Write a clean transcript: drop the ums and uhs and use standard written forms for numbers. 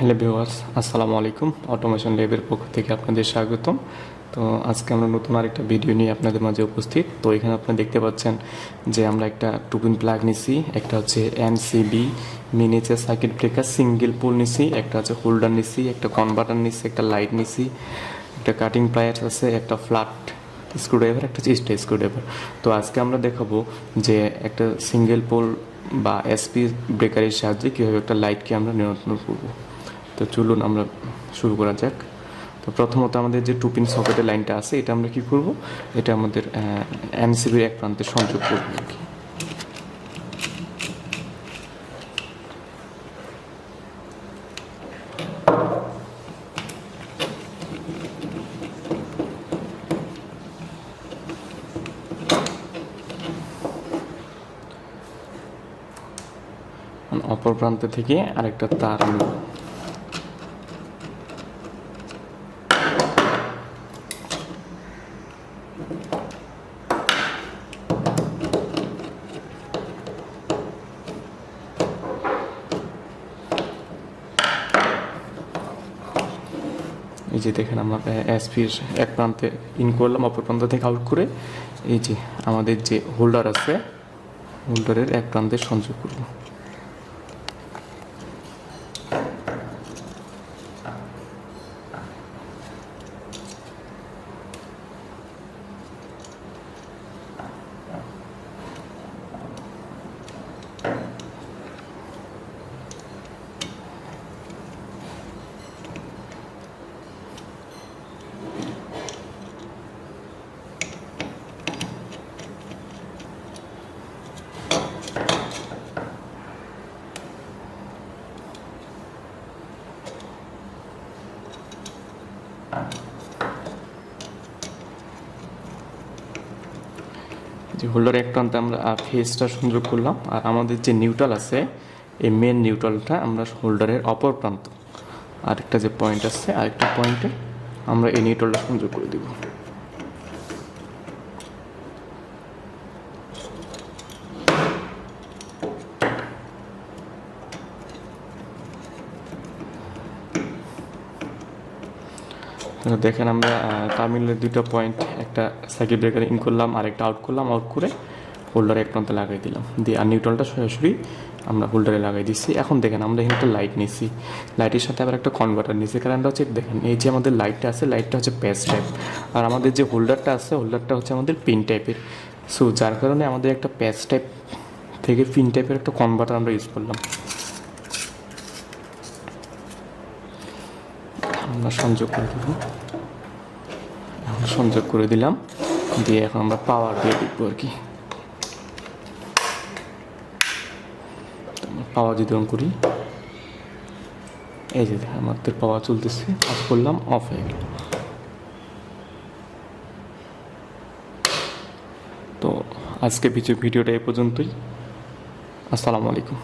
Hello viewers, আসসালামু আলাইকুম। Automation ল্যাবের পক্ষ থেকে আপনাদের স্বাগতম। তো আজকে আমরা নতুন আরেকটা ভিডিও নিয়ে আপনাদের মাঝে উপস্থিত। তো এখানে আপনারা দেখতে পাচ্ছেন যে আমরা একটা টুপিন প্লাগ নিছি, একটা হচ্ছে MCB miniature circuit breaker single pole নিছি, একটা হচ্ছে হোল্ডার নিছি, একটা কনভার্টার নিছি, একটা লাইট নিছি, একটা কাটিং প্লায়ার্স আছে, একটা ফ্ল্যাট স্ক্রুড্রাইভার, একটা চিস্টা স্ক্রুড্রাইভার। তো আজকে আমরা দেখাবো যে একটা সিঙ্গেল পোল বা এসপি ব্রেকারের সাহায্যে কীভাবে একটা লাইটকে আমরা নিয়ন্ত্রণ করবো। তো চলুন আমরা শুরু করা যাক। তো প্রথমত আমাদের যে টুপিন সকেটের লাইনটা আছে এটা আমরা কি করব, এটা আমাদের এমসিবির এক প্রান্তে সংযোগ করব আর কি। অপর প্রান্ত থেকে আরেকটা তার নেব। এই যে দেখেন আমরা এসপির এক প্রান্তে ইন করলাম, অপর প্রান্ত থেকে আউট করে এই যে আমাদের যে হোল্ডার আছে হোল্ডারের এক প্রান্তে সংযোগ করব। যে হোল্ডার এক প্রান্তে আমরা ফেসটা সংযোগ করলাম, আর আমাদের যে নিউট্রাল আছে এই মেন নিউট্রালটা আমরা হোল্ডারের অপর প্রান্ত আরেকটা যে পয়েন্ট আছে আরেকটা পয়েন্টে আমরা এই নিউট্রালটা সংযোগ করে দেব। দেখেন আমরা টার্মিনালের দুটো পয়েন্ট, একটা সার্কিট ব্রেকার ইন করলাম আর একটা আউট করলাম, আউট করে হোল্ডারে এক প্রান্তে লাগাই দিলাম, দিয়ে আর নিউট্রালটা সরাসরি আমরা হোল্ডারে লাগাই দিচ্ছি। এখন দেখেন আমরা এখানে একটা লাইট নিচ্ছি, লাইটের সাথে আবার একটা কনভার্টার নিচ্ছি। কারণটা হচ্ছে দেখেন এই যে আমাদের লাইটটা আছে লাইটটা হচ্ছে প্যাচ টাইপ, আর আমাদের যে হোল্ডারটা আছে হোল্ডারটা হচ্ছে আমাদের পিন টাইপের। সো যার কারণে আমাদের একটা প্যাচ টাইপ থেকে পিন টাইপের একটা কনভার্টার আমরা ইউজ করলাম। আমরা সংযোগ করে দেব, সংযোগ করে দিলাম, দিয়ে এখন আমরা পাওয়ার দিয়ে দেখবো আর কি। পাওয়ার যদি অন করি, এই যে আমাদের পাওয়ার চলতেছে, অফ করলাম অফ হয়ে গেল। তো আজকে ভিডিওটা এই পর্যন্তই। আসসালামু আলাইকুম।